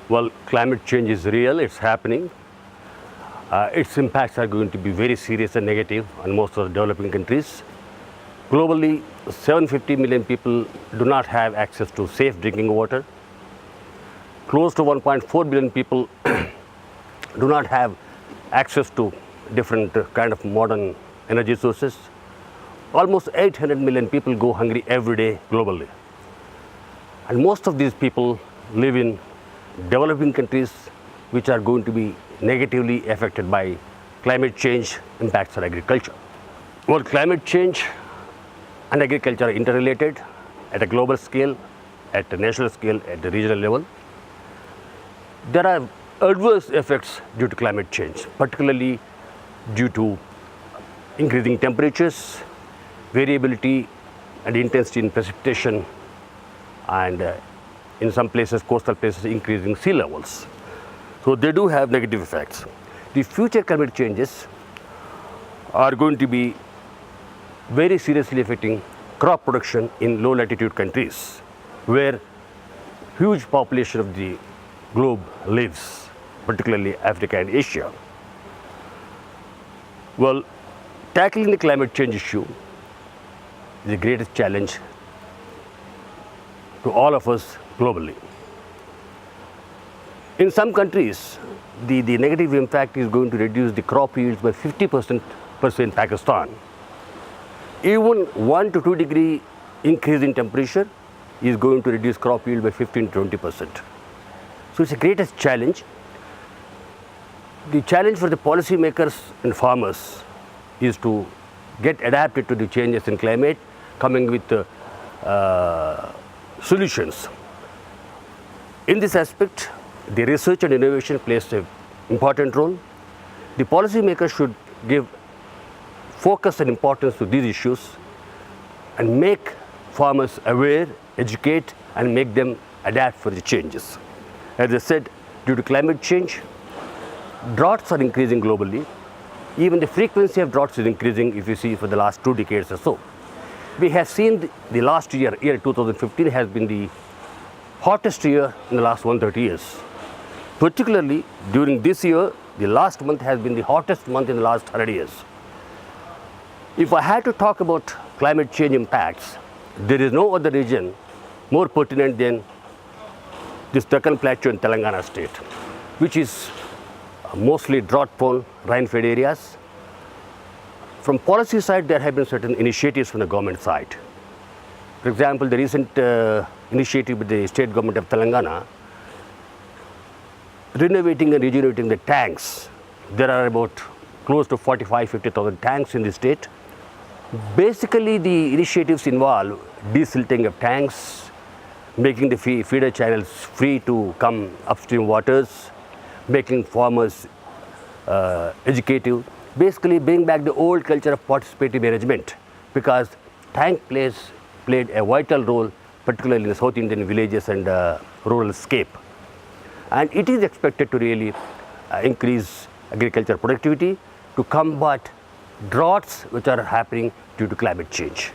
Well, climate change is real, it's happening. Its impacts are going to be very serious and negative on most of the developing countries. Globally, 750 million people do not have access to safe drinking water. Close to 1.4 billion people do not have access to different kind of modern energy sources. Almost 800 million people go hungry every day globally. And most of these people live in developing countries which are going to be negatively affected by climate change impacts on agriculture. Well, climate change and agriculture are interrelated at a global scale, at a national scale, at the regional level. There are adverse effects due to climate change, particularly due to increasing temperatures, variability and intensity in precipitation, and in some places, coastal places, increasing sea levels. So they do have negative effects. The future climate changes are going to be very seriously affecting crop production in low latitude countries where huge population of the globe lives, particularly Africa and Asia. Well, tackling the climate change issue is the greatest challenge to all of us globally. In some countries, the negative impact is going to reduce the crop yields by 50% in Pakistan. Even 1 to 2 degree increase in temperature is going to reduce crop yield by 15 to 20%. So it's the greatest challenge. The challenge for the policymakers and farmers is to get adapted to the changes in climate, coming with solutions. In this aspect, the research and innovation plays an important role. The policymakers should give focus and importance to these issues and make farmers aware, educate, and make them adapt for the changes. As I said, due to climate change, droughts are increasing globally. Even the frequency of droughts is increasing if you see for the last 2 decades or so. We have seen the last year 2015 has been the hottest year in the last 130 years. Particularly during this year, the last month has been the hottest month in the last 100 years. If I had to talk about climate change impacts, there is no other region more pertinent than this Deccan Plateau in Telangana state, which is mostly drought-prone, rain-fed areas. From policy side, there have been certain initiatives from the government side. For example, the recent initiative with the state government of Telangana, renovating and regenerating the tanks. There are about close to 45,000-50,000 tanks in the state. Basically, the initiatives involve desilting of tanks, making the feeder channels free to come upstream waters, making farmers educative, basically bring back the old culture of participative management, because tank played a vital role, particularly in the South Indian villages and rural scape. And it is expected to really increase agriculture productivity to combat droughts which are happening due to climate change.